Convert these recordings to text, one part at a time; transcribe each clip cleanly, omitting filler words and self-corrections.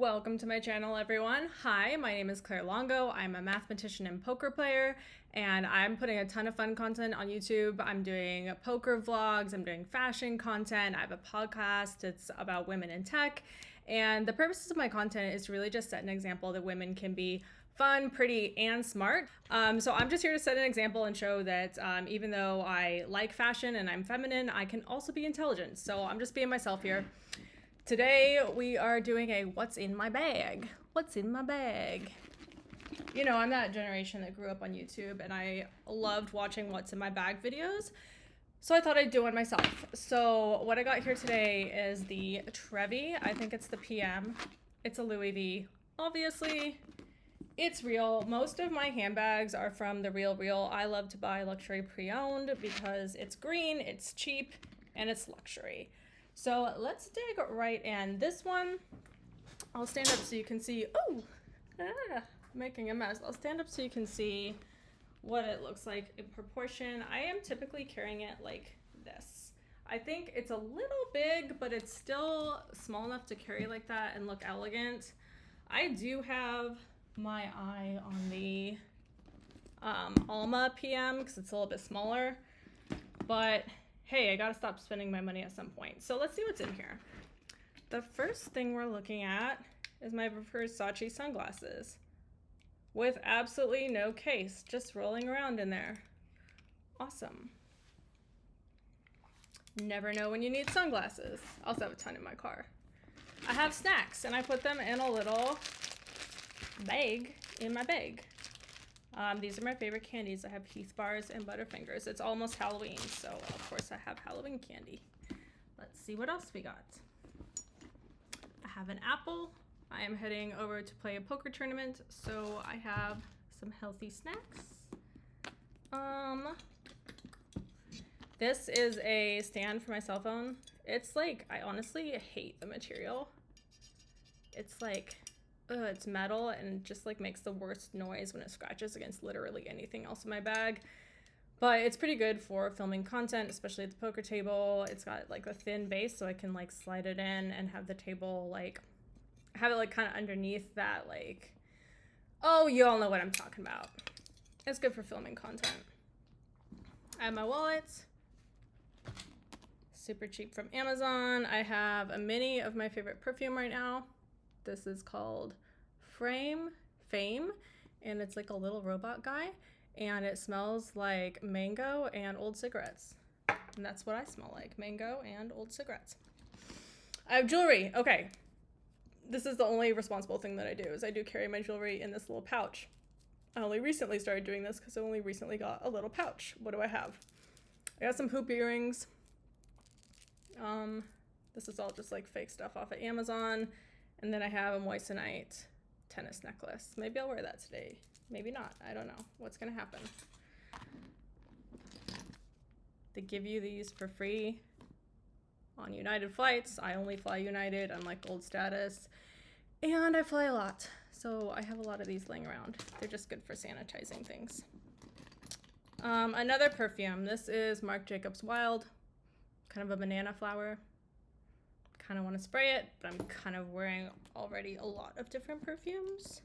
Welcome to my channel, everyone. Hi, my name is Claire Longo. I'm a mathematician and poker player, and I'm putting a ton of fun content on YouTube. I'm doing poker vlogs, I'm doing fashion content, I have a podcast, it's about women in tech, and the purpose of my content is to really just set an example that women can be fun, pretty, and smart. So I'm just here to set an example and show that even though I like fashion and I'm feminine, I can also be intelligent. So I'm just being myself here. Today we are doing a what's in my bag. What's in my bag? You know, I'm that generation that grew up on YouTube and I loved watching what's in my bag videos. So I thought I'd do one myself. So what I got here today is the Trevi. I think it's the PM. It's a Louis V. Obviously, it's real. Most of my handbags are from The Real. I love to buy luxury pre-owned because it's green, it's cheap, and it's luxury. So let's dig right in. This one, I'll stand up so you can see. Oh, making a mess. I'll stand up so you can see what it looks like in proportion. I am typically carrying it like this. I think it's a little big, but it's still small enough to carry like that and look elegant. I do have my eye on the Alma PM because it's a little bit smaller, but hey, I gotta stop spending my money at some point. So let's see what's in here. The first thing we're looking at is my Versace sunglasses with absolutely no case, just rolling around in there. Awesome. Never know when you need sunglasses. I also have a ton in my car. I have snacks and I put them in a little bag in my bag. These are my favorite candies. I have Heath bars and Butterfingers. It's almost Halloween, so of course I have Halloween candy. Let's see what else we got. I have an apple. I am heading over to play a poker tournament, so I have some healthy snacks. This is a stand for my cell phone. It's like, I honestly hate the material. It's like, it's metal and just like makes the worst noise when it scratches against literally anything else in my bag. But it's pretty good for filming content, especially at the poker table. It's got like a thin base so I can like slide it in and have the table like, have it like kind of underneath that like, oh, you all know what I'm talking about. It's good for filming content. I have my wallet. Super cheap from Amazon. I have a mini of my favorite perfume right now. This is called Fame, and it's like a little robot guy, and it smells like mango and old cigarettes. And that's what I smell like, mango and old cigarettes. I have jewelry. Okay, this is the only responsible thing that I do, is I do carry my jewelry in this little pouch. I only recently started doing this because I only recently got a little pouch. What do I have? I got some hoop earrings. This is all just like fake stuff off of Amazon. And then I have a moissanite tennis necklace. Maybe I'll wear that today. Maybe not. I don't know. What's gonna happen? They give you these for free on United flights. I only fly United. I'm like gold status. And I fly a lot. So I have a lot of these laying around. They're just good for sanitizing things. Another perfume. This is Marc Jacobs Wild. Kind of a banana flower. Kind of want to spray it, but I'm kind of wearing already a lot of different perfumes.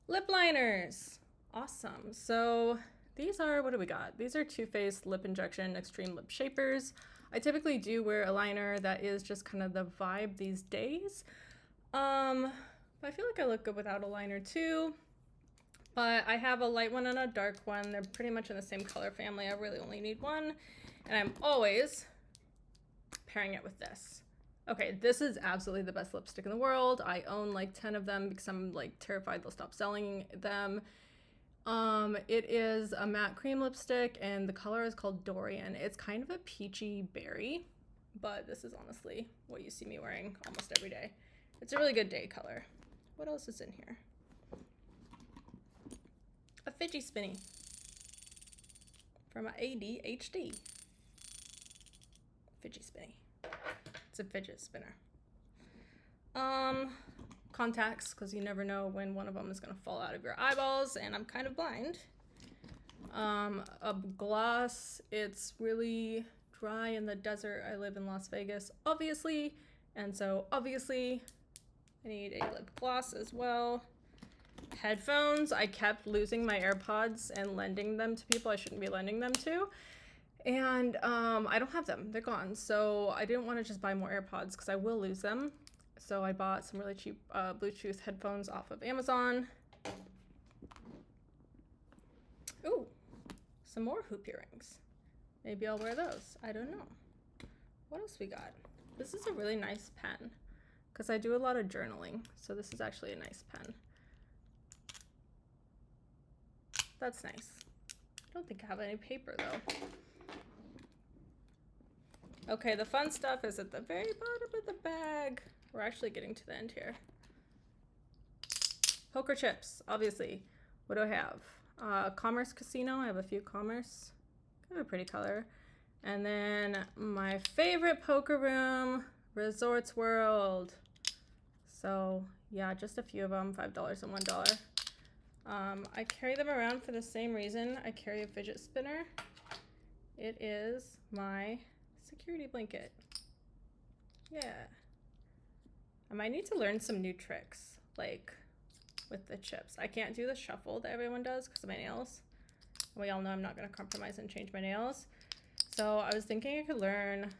Lip liners. Awesome. So these are, what do we got? These are Too Faced Lip Injection Extreme Lip Shapers. I typically do wear a liner that is just kind of the vibe these days. But I feel like I look good without a liner too. But I have a light one and a dark one. They're pretty much in the same color family. I really only need one. And I'm always pairing it with this. Okay, this is absolutely the best lipstick in the world. I own like 10 of them because I'm like terrified they'll stop selling them. It is a matte cream lipstick and the color is called Dorian. It's kind of a peachy berry, but this is honestly what you see me wearing almost every day. It's a really good day color. What else is in here? A fidget spinny from ADHD. Fidget spinny. It's a fidget spinner. Contacts, because you never know when one of them is going to fall out of your eyeballs, and I'm kind of blind. A gloss. It's really dry in the desert. I live in Las Vegas, obviously, and so obviously I need a lip gloss as well. Headphones. I kept losing my AirPods and lending them to people I shouldn't be lending them to. And I don't have them. They're gone. So I didn't want to just buy more AirPods because I will lose them. So I bought some really cheap Bluetooth headphones off of Amazon. Ooh, some more hoop earrings. Maybe I'll wear those. I don't know. What else we got? This is a really nice pen because I do a lot of journaling. So this is actually a nice pen. That's nice. I don't think I have any paper though. Okay, the fun stuff is at the very bottom of the bag. We're actually getting to the end here. Poker chips, obviously. What do I have? Commerce Casino. I have a few Commerce. Kind of a pretty color. And then my favorite poker room, Resorts World. So yeah, just a few of them, $5 and $1. I carry them around for the same reason I carry a fidget spinner. It is my security blanket. Yeah. I might need to learn some new tricks, like with the chips. I can't do the shuffle that everyone does because of my nails. We all know I'm not going to compromise and change my nails. So I was thinking I could learn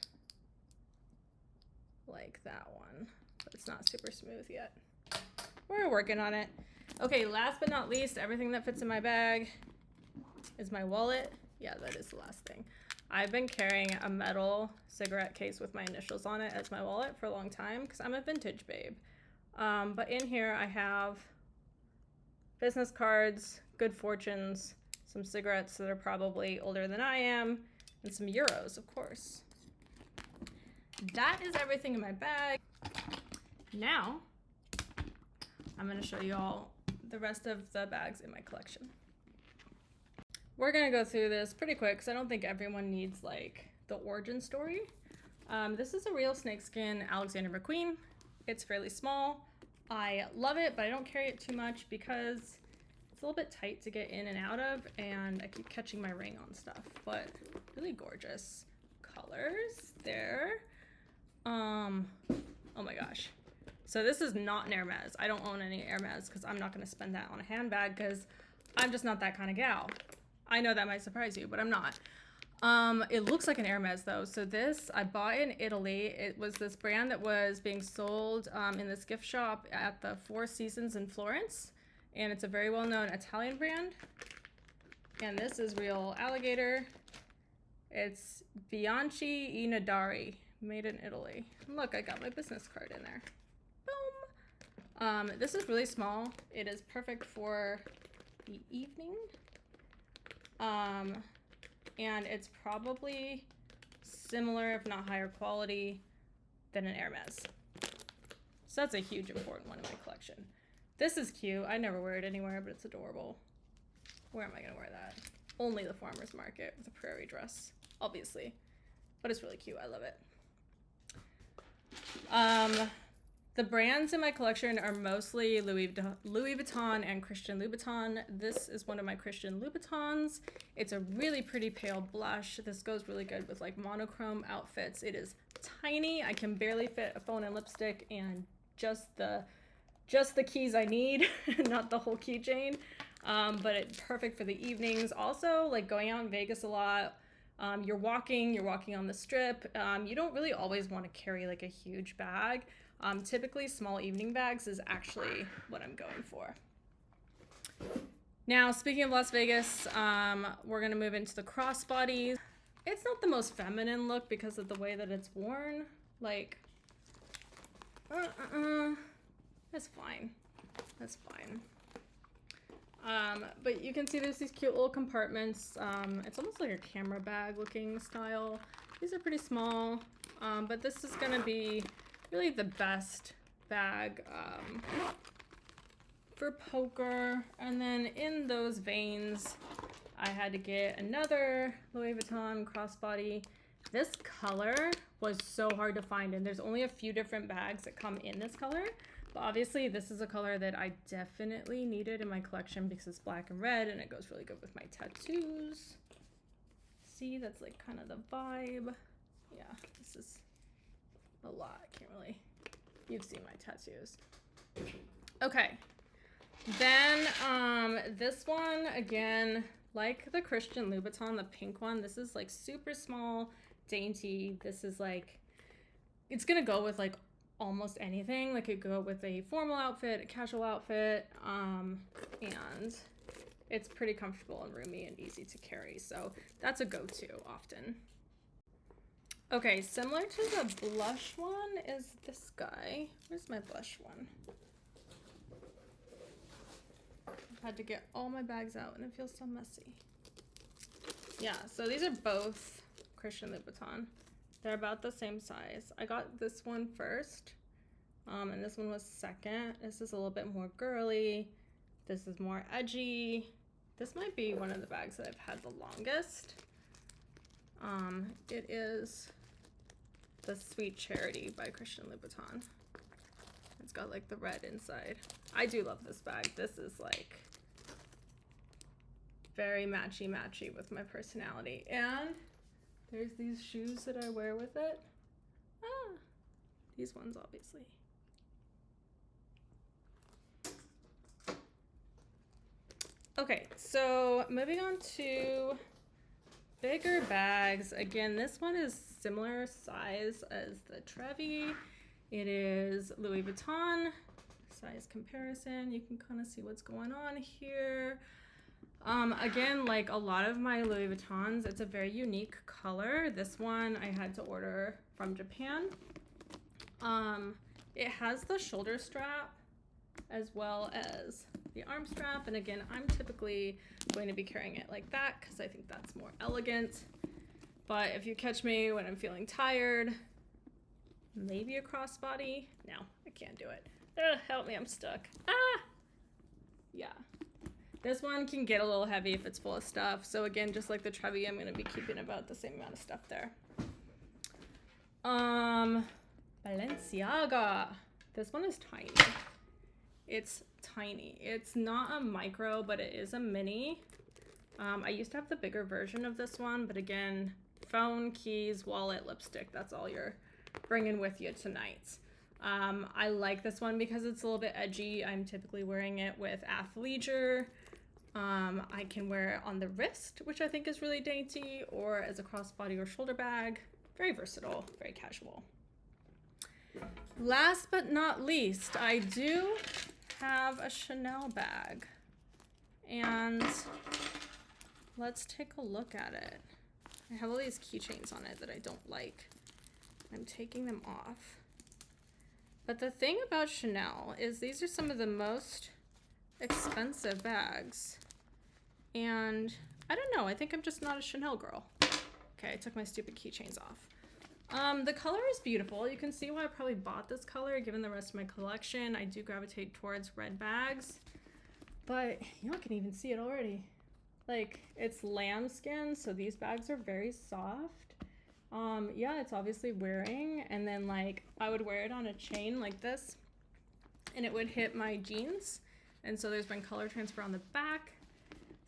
like that one, but it's not super smooth yet. We're working on it. Okay, last but not least, everything that fits in my bag is my wallet. Yeah, that is the last thing. I've been carrying a metal cigarette case with my initials on it as my wallet for a long time because I'm a vintage babe. But in here I have business cards, good fortunes, some cigarettes that are probably older than I am, and some euros, of course. That is everything in my bag. Now, I'm gonna show you all the rest of the bags in my collection. We're gonna go through this pretty quick because I don't think everyone needs like the origin story. This is a real snakeskin Alexander McQueen. It's fairly small. I love it, but I don't carry it too much because it's a little bit tight to get in and out of, and I keep catching my ring on stuff, but really gorgeous colors there. Oh my gosh. So this is not an Hermes. I don't own any Hermes because I'm not going to spend that on a handbag because I'm just not that kind of gal. I know that might surprise you, but I'm not. It looks like an Hermes though. So this I bought in Italy. It was this brand that was being sold in this gift shop at the Four Seasons in Florence. And it's a very well-known Italian brand. And this is real alligator. It's Bianchi Inadari, made in Italy. And look, I got my business card in there. Boom. This is really small. It is perfect for the evening. And it's probably similar, if not higher quality, than an Hermes. So that's a huge important one in my collection. This is cute. I never wear it anywhere, but it's adorable. Where am I gonna wear that? Only the farmer's market with a prairie dress, obviously. But it's really cute. I love it. The brands in my collection are mostly Louis Vuitton and Christian Louboutin. This is one of my Christian Louboutins. It's a really pretty pale blush. This goes really good with like monochrome outfits. It is tiny. I can barely fit a phone and lipstick and just the keys I need, not the whole keychain. But it's perfect for the evenings. Also, like going out in Vegas a lot. You're walking on the strip. You don't really always want to carry like a huge bag. Typically small evening bags is actually what I'm going for. Now, speaking of Las Vegas, we're gonna move into the crossbody. It's not the most feminine look because of the way that it's worn. Like, that's fine. That's fine. But you can see there's these cute little compartments. It's almost like a camera bag looking style. These are pretty small, but this is gonna be really the best bag for poker. And then in those veins, I had to get another Louis Vuitton crossbody. This color was so hard to find, and there's only a few different bags that come in this color. But obviously this is a color that I definitely needed in my collection because it's black and red and it goes really good with my tattoos. See, that's like kind of the vibe. Yeah, this is a lot. I can't really, you've seen my tattoos. Okay. Then this one, again, like the Christian Louboutin, the pink one, this is like super small, dainty. This is like, it's gonna go with like almost anything. Like it could go with a formal outfit, a casual outfit, and it's pretty comfortable and roomy and easy to carry. So that's a go-to often. Okay, similar to the blush one is this guy. Where's my blush one? I've had to get all my bags out and it feels so messy. Yeah, so these are both Christian Louboutin. They're about the same size. I got this one first, and this one was second. This is a little bit more girly. This is more edgy. This might be one of the bags that I've had the longest. It is the Sweet Charity by Christian Louboutin. It's got like the red inside. I do love this bag. This is like very matchy with my personality. And there's these shoes that I wear with it. These ones obviously. Okay, so moving on to bigger bags. Again, this one is similar size as the Trevi. It is Louis Vuitton. Size comparison, you can kind of see what's going on here. Again, like a lot of my Louis Vuittons, it's a very unique color. This one I had to order from Japan. It has the shoulder strap as well as the arm strap, and again, I'm typically going to be carrying it like that because I think that's more elegant. But if you catch me when I'm feeling tired, maybe a crossbody. No, I can't do it. Help me, I'm stuck. Yeah. This one can get a little heavy if it's full of stuff. So again, just like the Trevi, I'm gonna be keeping about the same amount of stuff there. Balenciaga. This one is tiny. It's tiny. It's not a micro, but it is a mini. I used to have the bigger version of this one, but again, phone, keys, wallet, lipstick, that's all you're bringing with you tonight. I like this one because it's a little bit edgy. I'm typically wearing it with athleisure. I can wear it on the wrist, which I think is really dainty, or as a crossbody or shoulder bag. Very versatile, very casual. Last but not least, I do have a Chanel bag. And let's take a look at it. I have all these keychains on it that I don't like. I'm taking them off. But the thing about Chanel is these are some of the most expensive bags. And I don't know, I think I'm just not a Chanel girl. Okay, I took my stupid keychains off. The color is beautiful. You can see why I probably bought this color given the rest of my collection. I do gravitate towards red bags. But you can even see it already. Like, it's lambskin, so these bags are very soft. Yeah, it's obviously wearing, and then like I would wear it on a chain like this and it would hit my jeans, and so there's been color transfer on the back,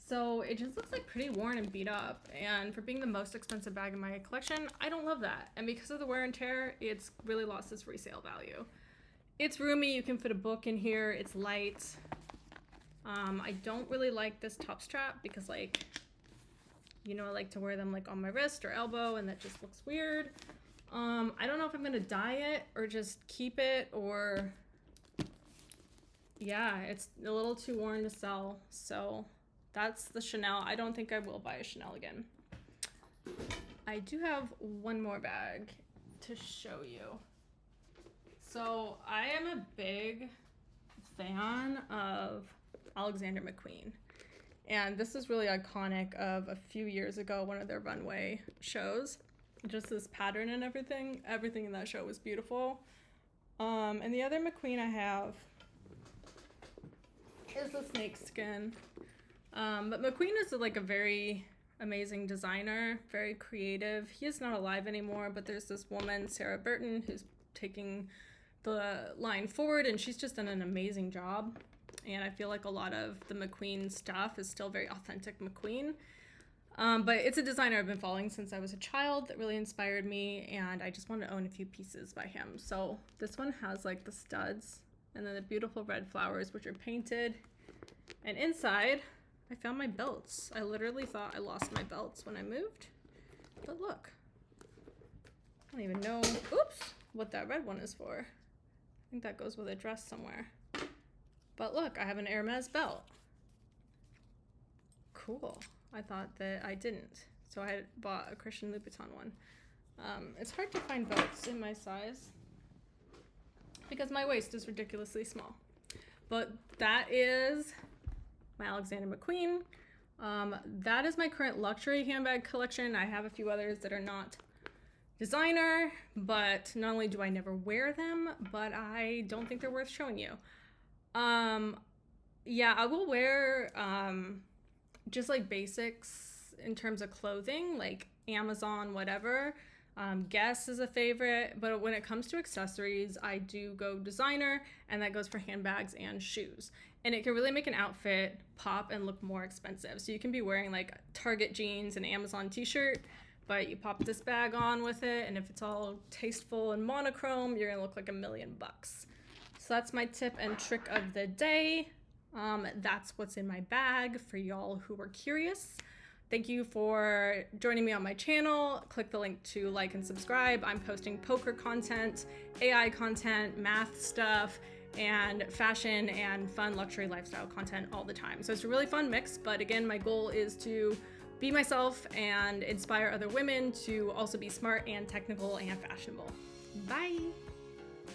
so it just looks like pretty worn and beat up. And for being the most expensive bag in my collection, I don't love that, and because of the wear and tear, it's really lost its resale value. It's roomy, you can fit a book in here, it's light. I don't really like this top strap because like, you know, I like to wear them like on my wrist or elbow, and that just looks weird. I don't know if I'm gonna dye it or just keep it, or yeah, it's a little too worn to sell. So that's the Chanel. I don't think I will buy a Chanel again. I do have one more bag to show you. So I am a big fan of Alexander McQueen. And this is really iconic of a few years ago, one of their runway shows. Just this pattern and everything. Everything in that show was beautiful. And the other McQueen I have is the snake skin. But McQueen is like a very amazing designer, very creative. He is not alive anymore, but there's this woman, Sarah Burton, who's taking the line forward, and she's just done an amazing job. And I feel like a lot of the McQueen stuff is still very authentic McQueen. But it's a designer I've been following since I was a child that really inspired me, and I just want to own a few pieces by him. So this one has like the studs And then the beautiful red flowers, which are painted. And inside, I found my belts. I literally thought I lost my belts when I moved. But look. I don't even know, oops, what that red one is for. I think that goes with a dress somewhere. But look, I have an Hermes belt. Cool. I thought that I didn't. So I had bought a Christian Louboutin one. It's hard to find belts in my size because my waist is ridiculously small. But that is my Alexander McQueen. That is my current luxury handbag collection. I have a few others that are not designer, but not only do I never wear them, but I don't think they're worth showing you. Yeah, I will wear just like basics in terms of clothing, like Amazon, whatever. Guess is a favorite, but when it comes to accessories, I do go designer, and that goes for handbags and shoes. And it can really make an outfit pop and look more expensive. So you can be wearing like Target jeans and Amazon t-shirt, but you pop this bag on with it, and if it's all tasteful and monochrome, you're gonna look like $1,000,000. So that's my tip and trick of the day. That's what's in my bag for y'all who were curious. Thank you for joining me on my channel. Click the link to like and subscribe. I'm posting poker content, AI content, math stuff, and fashion and fun luxury lifestyle content all the time. So it's a really fun mix, but again, my goal is to be myself and inspire other women to also be smart and technical and fashionable. Bye.